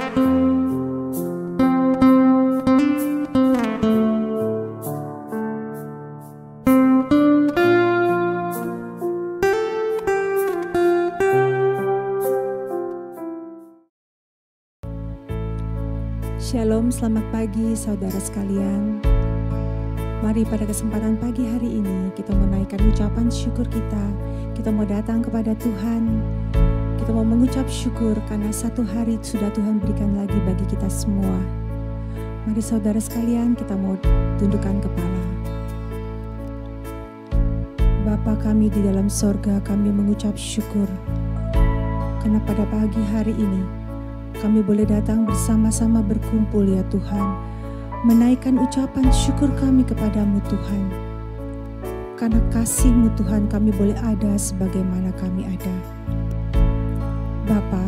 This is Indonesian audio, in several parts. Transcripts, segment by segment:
Shalom, selamat pagi saudara sekalian. Mari pada kesempatan pagi hari ini kita menaikkan ucapan syukur kita. Kita mau datang kepada Tuhan. Kita mau mengucap syukur karena satu hari sudah Tuhan berikan lagi bagi kita semua. Mari saudara sekalian, kita mau tundukkan kepala. Bapa kami di dalam sorga, kami mengucap syukur karena pada pagi hari ini kami boleh datang bersama-sama berkumpul ya Tuhan, menaikkan ucapan syukur kami kepadamu Tuhan. Karena kasih-Mu Tuhan kami boleh ada sebagaimana kami ada. Bapa,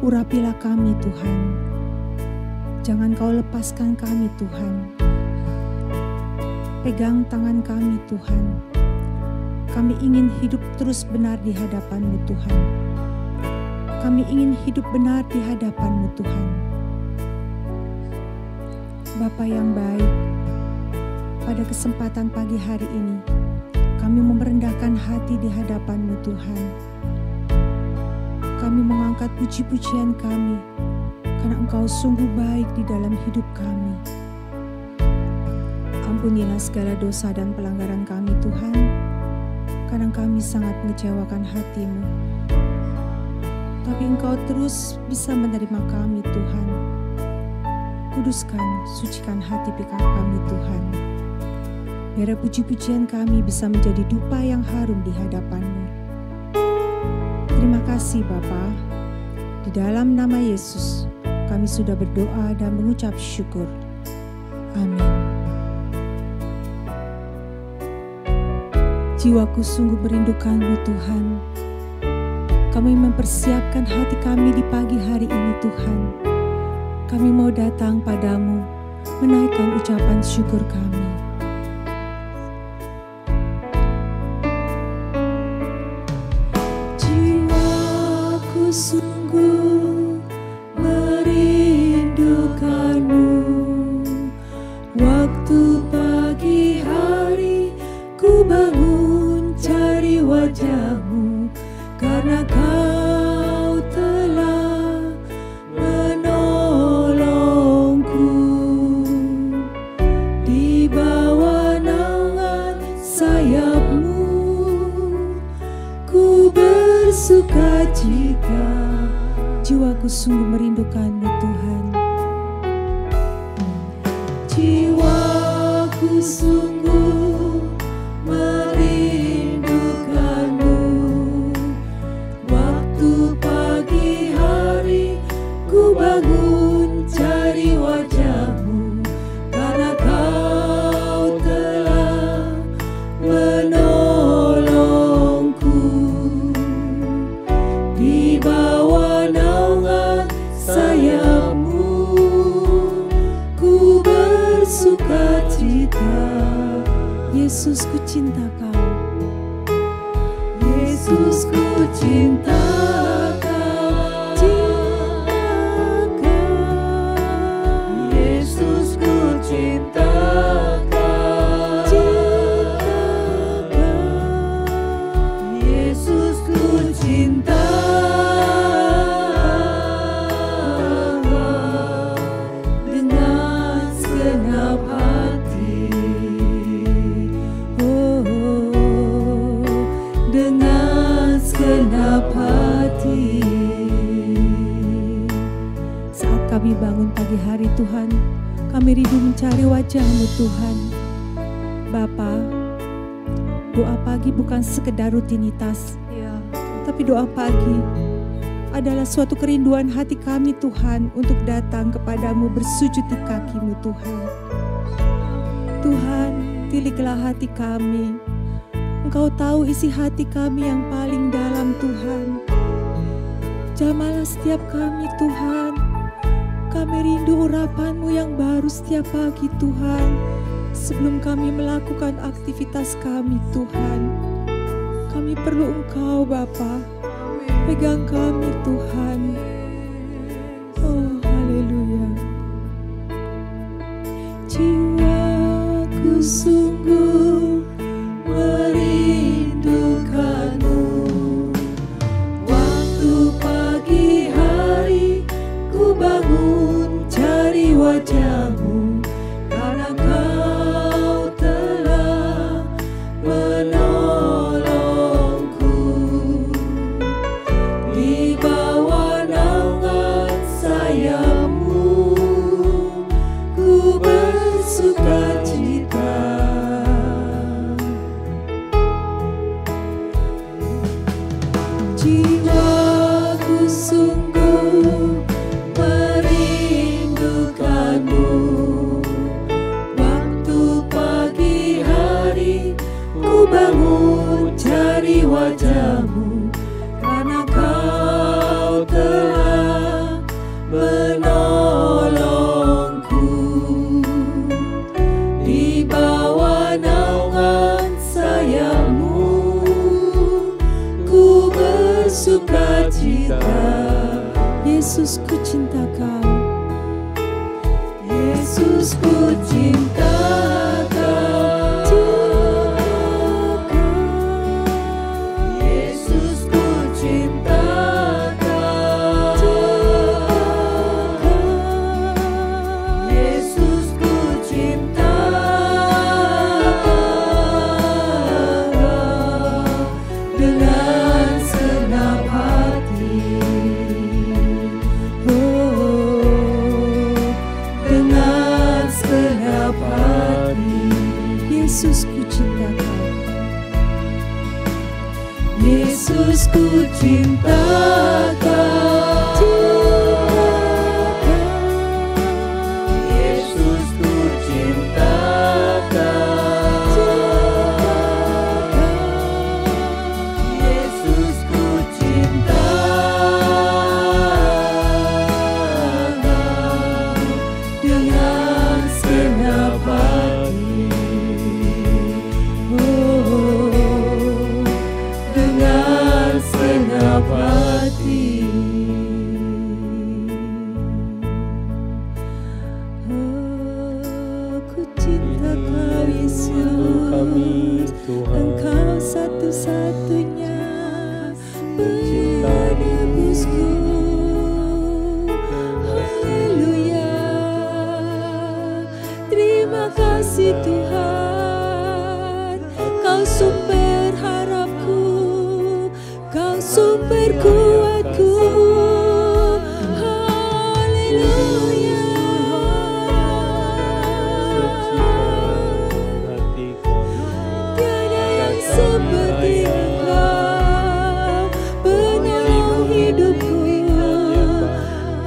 urapilah kami Tuhan. Jangan Kau lepaskan kami Tuhan. Pegang tangan kami Tuhan. Kami ingin hidup terus benar di hadapan-Mu Tuhan. Kami ingin hidup benar di hadapan-Mu Tuhan. Bapa yang baik, pada kesempatan pagi hari ini, kami merendahkan hati di hadapan-Mu Tuhan. Kami mengangkat puji-pujian kami, karena Engkau sungguh baik di dalam hidup kami. Ampunilah segala dosa dan pelanggaran kami Tuhan, karena kami sangat mengecewakan hati-Mu. Tapi Engkau terus bisa menerima kami Tuhan. Kuduskan, sucikan hati kami Tuhan. Biar puji-pujian kami bisa menjadi dupa yang harum di hadapan-Mu. Terima kasih Bapa. Di dalam nama Yesus, kami sudah berdoa dan mengucap syukur. Amin. Jiwaku sungguh merindukan-Mu Tuhan. Kami mempersiapkan hati kami di pagi hari ini Tuhan. Kami mau datang padamu, menaikkan ucapan syukur kami. Jiwaku sungguh merindukan-Mu. Waktu pagi hari ku bangun cari wajah-Mu. Karena Kau telah menolongku di bawah naungan sayap-Mu, ku bersuka cita. Jiwaku sungguh merindukan-Mu Tuhan. Jiwaku sungguh bangun cari wajah-Mu, karena Kau telah menolongku di bawah naungan sayap-Mu, ku bersuka cita. Yesus, ku cinta Kau. Yesus, ku cinta kami bangun pagi hari Tuhan, kami rindu mencari wajah-Mu Tuhan. Bapa, doa pagi bukan sekedar rutinitas, tapi doa pagi adalah suatu kerinduan hati kami Tuhan untuk datang kepadamu bersujud di kaki-Mu Tuhan. Tuhan, tiliklah hati kami. Engkau tahu isi hati kami yang paling dalam Tuhan. Jamahlah setiap kami Tuhan. Kami rindu urapan-Mu yang baru setiap pagi Tuhan. Sebelum kami melakukan aktivitas kami Tuhan, kami perlu Engkau Bapa. Pegang kami Tuhan. Oh Yesus ku cinta Kau, Yesus ku cinta Kau, Yesus ku cinta Kau dengan segenap hati. Dengan segenap hati, Yesus ku cinta Kau, Yesus ku cinta Kau, Yesus ku cinta Kau, Yesus ku cinta dengan segenap hati, dengan segenap hati. Ku cinta Kau Yesus, Engkau satu-satunya penebusku. Haleluya, terima kasih Tuhan, Kau sumber harapku, Kau sumber kuatku. Haleluya, tiada yang seperti Engkau penolong hidupku.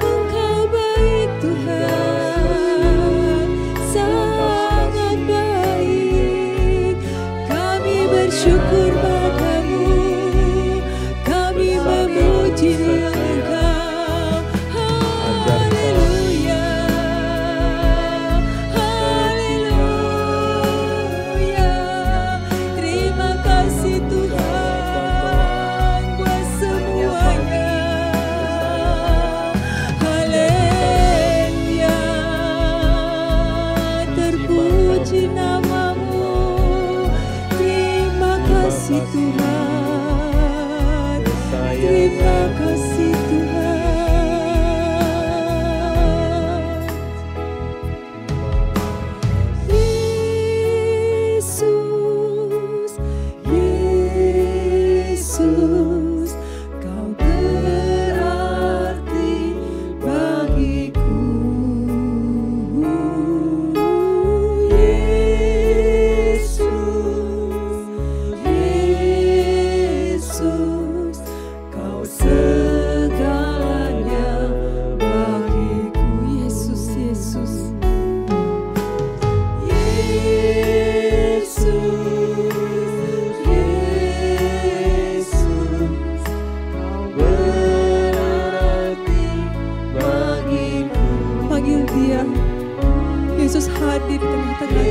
Engkau baik Tuhan, sangat baik. Kami bersyukur padamu, kami memuji Engkau. Haleluya, haleluya. Terima kasih Tuhan buat semuanya. Haleluya, terpuji namamu. Terima kasih Tuhan, terima kasih Tuhan. Yesus, Yesus, Kau berarti bagiku. Yesus, Yesus, Kau segalanya bagiku. Yesus, Yesus, Yesus, Yesus, Kau berarti bagiku. Panggil Dia, Yesus hadir di tengah-tengah kita.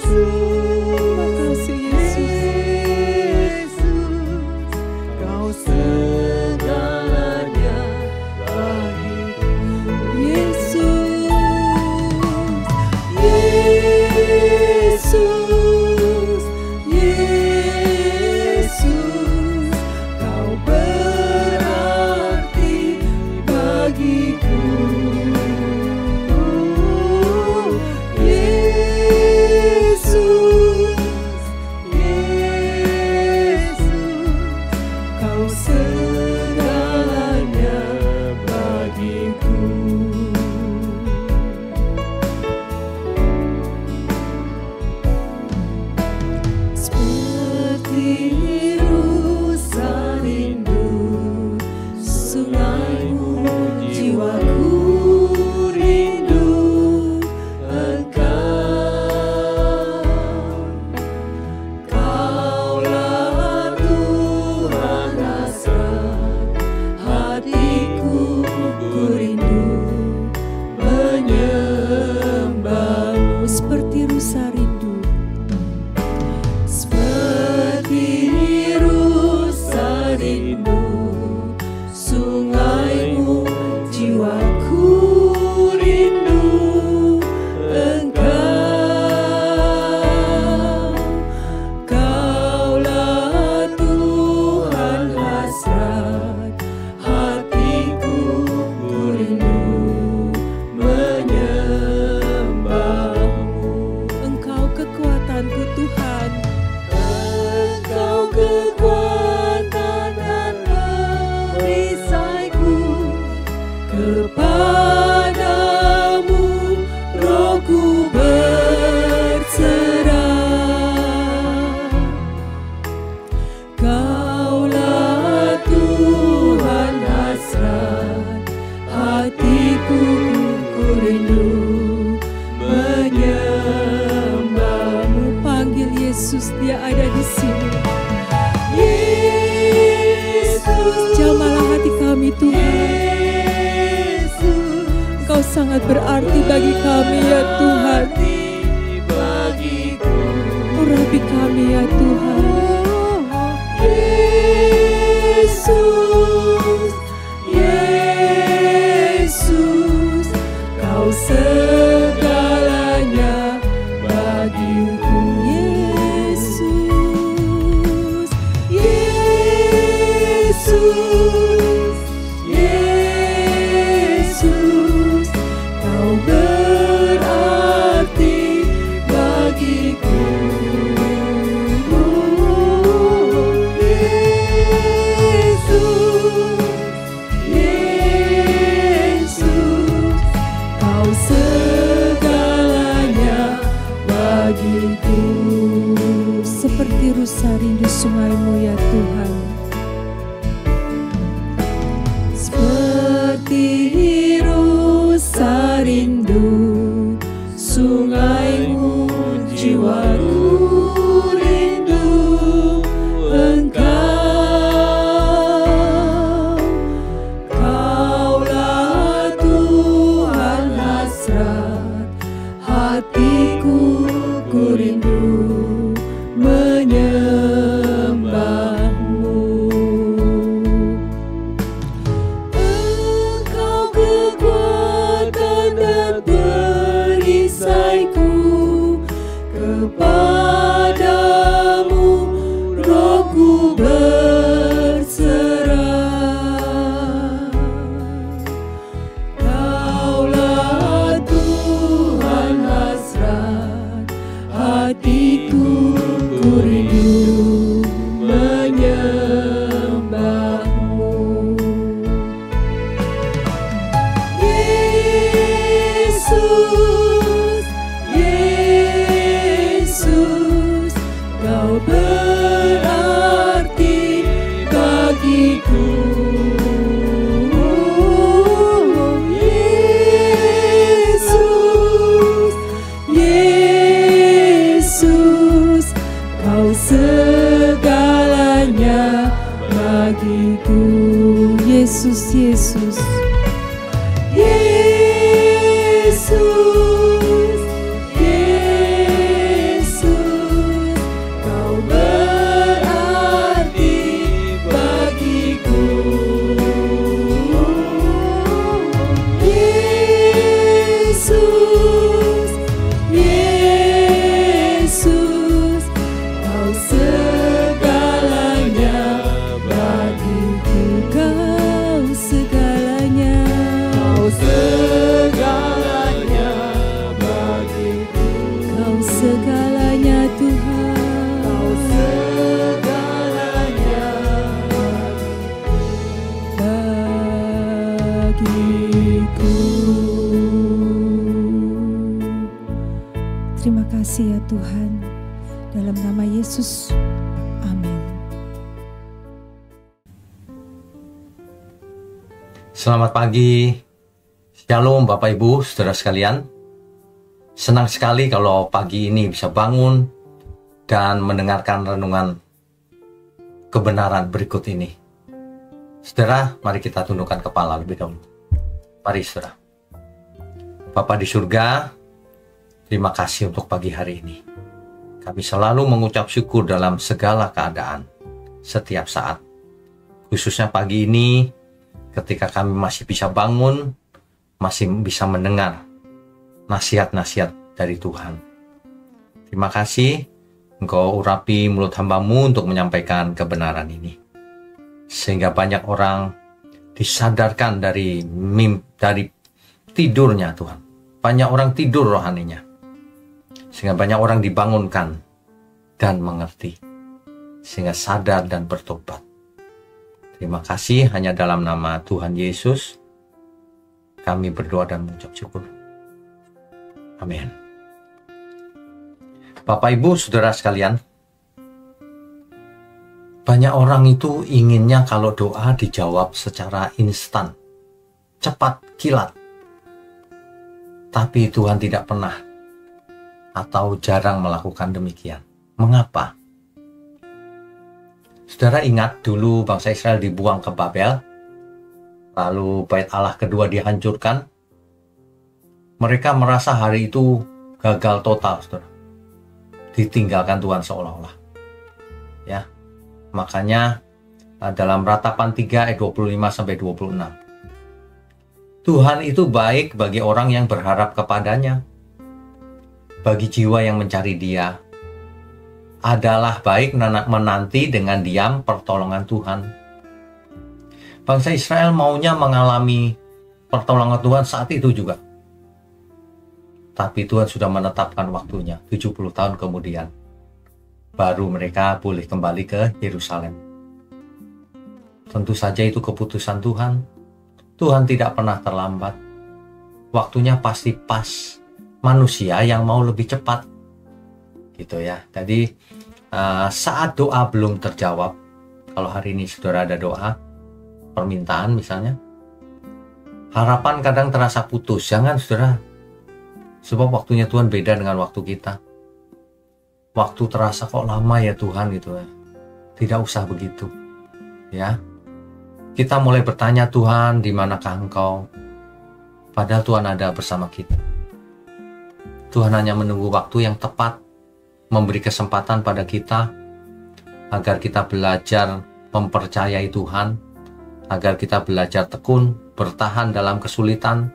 Terima kasih Yesus, Kau segalanya bagiku. Yesus, Yesus, Yesus, Kau berarti bagiku. Yesus, Yesus, Kau segalanya bagiku. Seperti rusa rindu sungaimu jiwaku. Kepadamu rohku berserah. Kaulah Tuhan hasrat hatiku, ku rindu menyembahmu. Panggil Yesus, Dia ada di sini. Yesus, jamahlah hati kami Tuhan. Engkau sangat berarti bagi kami ya Tuhan. Urapi kami ya Tuhan. Yesus, Yesus, Kau segalanya bagiku. Yesus, Yesus, Yesus, Kau berarti bagiku. Seperti rusa rindu sungai-Mu ya Tuhan. Seperti rusa rindu sungai-Mu, jiwaku rindu Engkau. Kaulah Tuhan hasrat hatiku, ku rindu menyembahmu. Engkau kekuatan dan perisaiku, kepadamu rohku berserah. Kaulah Tuhan hasrat hatiku, ku rindu menyembahmu. Yesus, Yesus, Kau berarti bagiku. Yesus, Yesus, Kau segalanya bagiku. Yesus, Yesus, Yesus, Yesus, Kau berarti bagiku. Yesus, Yesus, Kau segalanya bagiku. Kau segalanya, Kau segalanya bagiku. Kau segalanya Tuhan, Kau segalanya bagiku. Terima kasih ya Tuhan. Dalam nama Yesus, amin. Selamat pagi, Shalom Bapak Ibu, Saudara sekalian. Senang sekali kalau pagi ini bisa bangun dan mendengarkan renungan kebenaran berikut ini. Saudara, mari kita tundukkan kepala lebih dahulu. Mari saudara. Bapa di surga, terima kasih untuk pagi hari ini. Kami selalu mengucap syukur dalam segala keadaan, setiap saat. Khususnya pagi ini, ketika kami masih bisa bangun, masih bisa mendengar nasihat-nasihat dari Tuhan. Terima kasih, Engkau urapi mulut hamba-Mu untuk menyampaikan kebenaran ini. Sehingga banyak orang disadarkan dari tidurnya Tuhan. Banyak orang tidur rohaninya. Sehingga banyak orang dibangunkan dan mengerti. Sehingga sadar dan bertobat. Terima kasih, hanya dalam nama Tuhan Yesus Kami berdoa dan mengucap syukur. Amin. Bapak, Ibu, Saudara sekalian, banyak orang itu inginnya kalau doa dijawab secara instan, cepat, kilat. Tapi Tuhan tidak pernah atau jarang melakukan demikian. Mengapa? Saudara ingat dulu bangsa Israel dibuang ke Babel, lalu bait Allah kedua dihancurkan. Mereka merasa hari itu gagal total, saudara. Ditinggalkan Tuhan seolah-olah. Ya, makanya dalam Ratapan 3 ayat 25-26. Tuhan itu baik bagi orang yang berharap kepadanya. Bagi jiwa yang mencari Dia, adalah baik menanti dengan diam pertolongan Tuhan. Bangsa Israel maunya mengalami pertolongan Tuhan saat itu juga. Tapi Tuhan sudah menetapkan waktunya, 70 tahun kemudian. Baru mereka boleh kembali ke Yerusalem. Tentu saja itu keputusan Tuhan. Tuhan tidak pernah terlambat. Waktunya pasti pas. Manusia yang mau lebih cepat. Gitu ya. Jadi saat doa belum terjawab, kalau hari ini saudara ada doa, permintaan misalnya, harapan kadang terasa putus. Jangan saudara. Sebab waktunya Tuhan beda dengan waktu kita. Waktu terasa kok lama ya Tuhan gitu ya. Tidak usah begitu. Ya. Kita mulai bertanya, Tuhan, di manakah Engkau? Padahal Tuhan ada bersama kita. Tuhan hanya menunggu waktu yang tepat, memberi kesempatan pada kita agar kita belajar mempercayai Tuhan, agar kita belajar tekun, bertahan dalam kesulitan,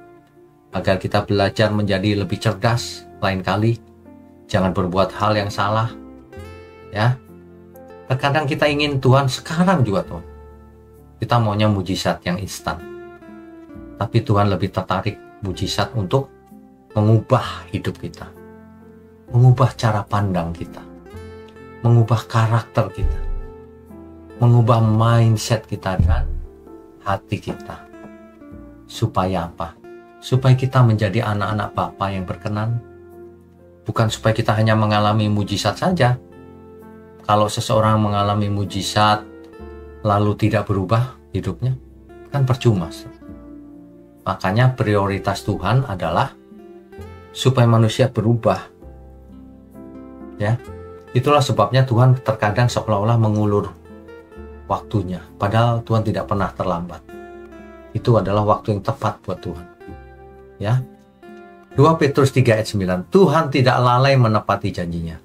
agar kita belajar menjadi lebih cerdas lain kali, jangan berbuat hal yang salah. Ya, terkadang kita ingin Tuhan sekarang juga Tuhan. Kita maunya mujizat yang instan. Tapi Tuhan lebih tertarik mujizat untuk mengubah hidup kita, mengubah cara pandang kita, mengubah karakter kita, mengubah mindset kita dan hati kita. Supaya apa? Supaya kita menjadi anak-anak Bapa yang berkenan. Bukan supaya kita hanya mengalami mujizat saja. Kalau seseorang mengalami mujizat lalu tidak berubah hidupnya, kan percuma. Makanya prioritas Tuhan adalah supaya manusia berubah. Ya, itulah sebabnya Tuhan terkadang seolah-olah mengulur waktunya, padahal Tuhan tidak pernah terlambat. Itu adalah waktu yang tepat buat Tuhan. Ya, 2 Petrus 3 ayat 9, Tuhan tidak lalai menepati janjinya,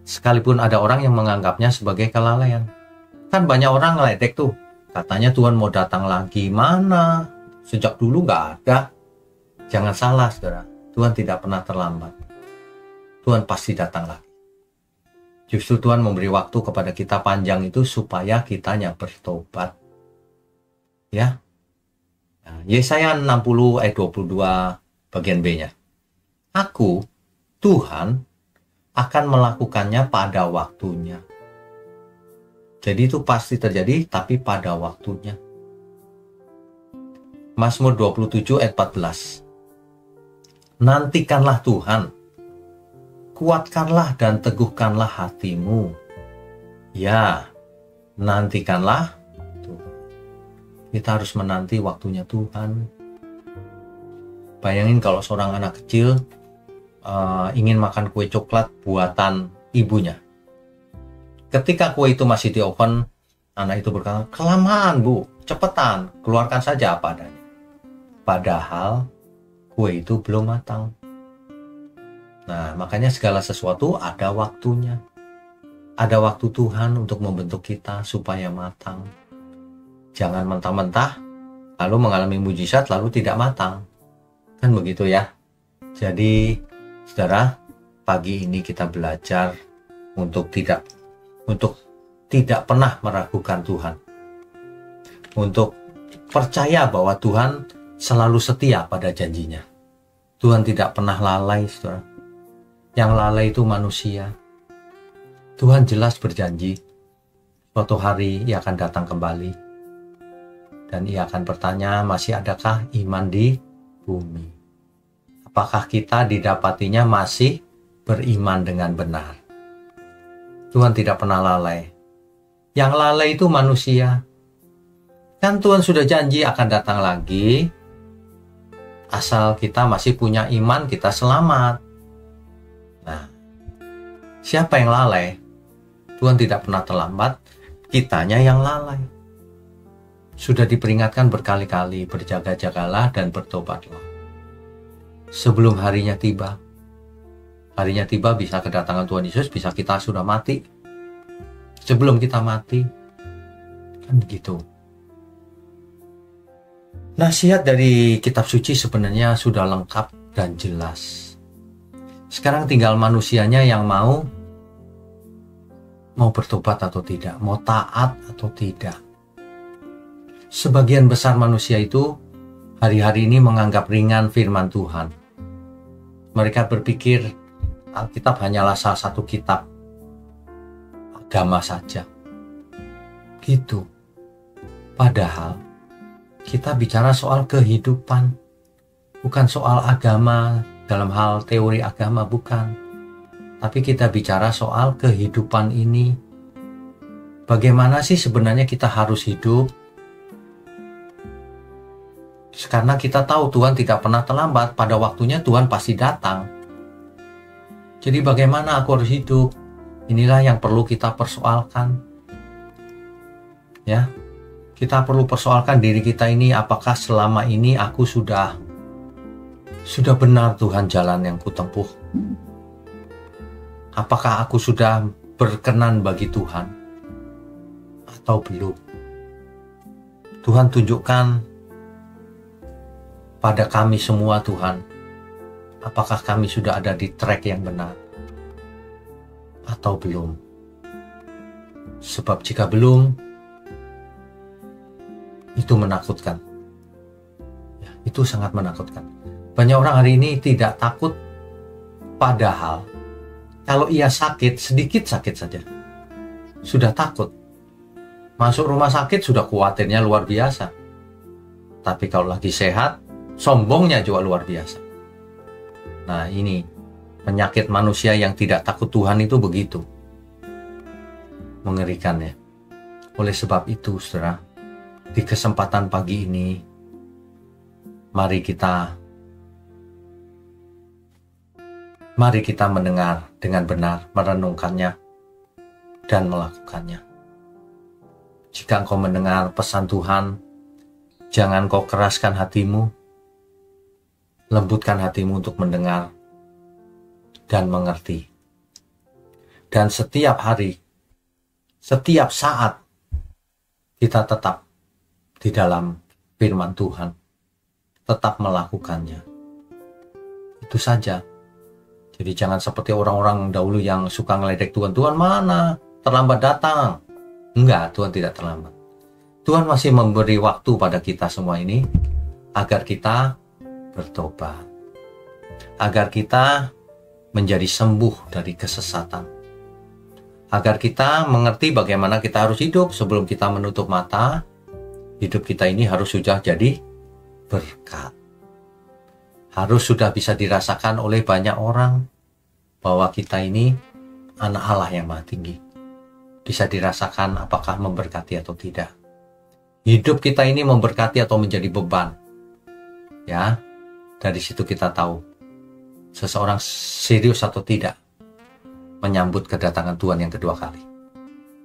sekalipun ada orang yang menganggapnya sebagai kelalaian. Kan banyak orang ngeledek tuh, katanya Tuhan mau datang lagi, mana? Sejak dulu nggak ada. Jangan salah saudara, Tuhan tidak pernah terlambat. Tuhan pasti datang lagi. Justru Tuhan memberi waktu kepada kita panjang itu supaya kitanya bertobat. Ya. Nah, Yesaya 60 ayat 22 bagian B-nya. Aku, Tuhan, akan melakukannya pada waktunya. Jadi itu pasti terjadi, tapi pada waktunya. Mazmur 27 ayat 14. Nantikanlah Tuhan, kuatkanlah dan teguhkanlah hatimu. Ya, nantikanlah Tuhan. Kita harus menanti waktunya Tuhan. Bayangin kalau seorang anak kecil ingin makan kue coklat buatan ibunya. Ketika kue itu masih di oven, anak itu berkata, kelamaan bu, cepetan, keluarkan saja apa adanya. Padahal kue itu belum matang. Nah, makanya segala sesuatu ada waktunya. Ada waktu Tuhan untuk membentuk kita supaya matang. Jangan mentah-mentah, lalu mengalami mujizat, lalu tidak matang. Kan begitu ya. Jadi, saudara, pagi ini kita belajar untuk tidak pernah meragukan Tuhan. Untuk percaya bahwa Tuhan selalu setia pada janjinya. Tuhan tidak pernah lalai, saudara. Yang lalai itu manusia. Tuhan jelas berjanji, suatu hari Ia akan datang kembali. Dan Ia akan bertanya, masih adakah iman di bumi. Apakah kita didapatinya masih beriman dengan benar? Tuhan tidak pernah lalai. Yang lalai itu manusia. Kan Tuhan sudah janji akan datang lagi. Asal kita masih punya iman, kita selamat. Nah, siapa yang lalai? Tuhan tidak pernah terlambat, kitanya yang lalai. Sudah diperingatkan berkali-kali, berjaga-jagalah dan bertobatlah. Sebelum harinya tiba. Harinya tiba bisa kedatangan Tuhan Yesus, bisa kita sudah mati. Sebelum kita mati. Kan begitu. Nasihat dari kitab suci sebenarnya sudah lengkap dan jelas. Sekarang tinggal manusianya yang mau bertobat atau tidak, mau taat atau tidak. Sebagian besar manusia itu hari-hari ini menganggap ringan firman Tuhan. Mereka berpikir Alkitab hanyalah salah satu kitab agama saja. Gitu. Padahal kita bicara soal kehidupan, bukan soal agama dalam hal teori agama, bukan. Tapi kita bicara soal kehidupan ini. Bagaimana sih sebenarnya kita harus hidup? Karena kita tahu Tuhan tidak pernah terlambat, pada waktunya Tuhan pasti datang. Jadi bagaimana aku harus hidup? Inilah yang perlu kita persoalkan. Ya, kita perlu persoalkan diri kita ini, apakah selama ini aku sudah benar Tuhan jalan yang kutempuh? Apakah aku sudah berkenan bagi Tuhan? Atau belum? Tuhan tunjukkan pada kami semua Tuhan, apakah kami sudah ada di track yang benar atau belum? Sebab jika belum, itu menakutkan. Ya, itu sangat menakutkan. Banyak orang hari ini tidak takut, padahal kalau ia sakit, sedikit sakit saja, sudah takut. Masuk rumah sakit sudah khawatirnya luar biasa. Tapi kalau lagi sehat, sombongnya juga luar biasa. Nah, ini penyakit manusia yang tidak takut Tuhan itu begitu. Mengerikan ya. Oleh sebab itu, saudara, di kesempatan pagi ini, mari kita mendengar dengan benar, merenungkannya, dan melakukannya. Jika engkau mendengar pesan Tuhan, jangan kau keraskan hatimu, lembutkan hatimu untuk mendengar dan mengerti. Dan setiap hari, setiap saat, kita tetap di dalam firman Tuhan, tetap melakukannya. Itu saja. Jadi jangan seperti orang-orang dahulu yang suka ngeledek Tuhan. Tuhan mana? Terlambat datang. Enggak, Tuhan tidak terlambat. Tuhan masih memberi waktu pada kita semua ini agar kita bertobat, agar kita menjadi sembuh dari kesesatan, agar kita mengerti bagaimana kita harus hidup sebelum kita menutup mata. Hidup kita ini harus sudah jadi berkat, harus sudah bisa dirasakan oleh banyak orang bahwa kita ini anak Allah yang Maha Tinggi, bisa dirasakan apakah memberkati atau tidak. Hidup kita ini memberkati atau menjadi beban, ya. Dari situ kita tahu seseorang serius atau tidak menyambut kedatangan Tuhan yang kedua kali.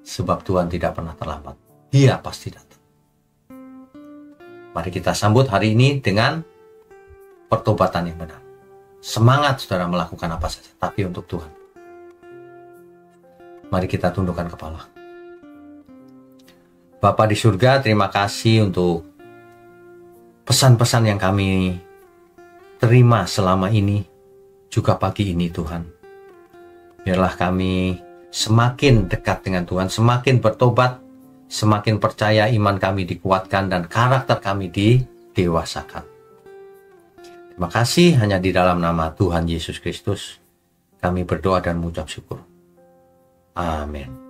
Sebab Tuhan tidak pernah terlambat. Dia pasti datang. Mari kita sambut hari ini dengan pertobatan yang benar. Semangat saudara melakukan apa saja, tapi untuk Tuhan. Mari kita tundukkan kepala. Bapa di surga, terima kasih untuk pesan-pesan yang kami terima selama ini, juga pagi ini Tuhan. Biarlah kami semakin dekat dengan Tuhan, semakin bertobat, semakin percaya iman kami dikuatkan dan karakter kami didewasakan. Terima kasih, hanya di dalam nama Tuhan Yesus Kristus kami berdoa dan mengucap syukur. Amin.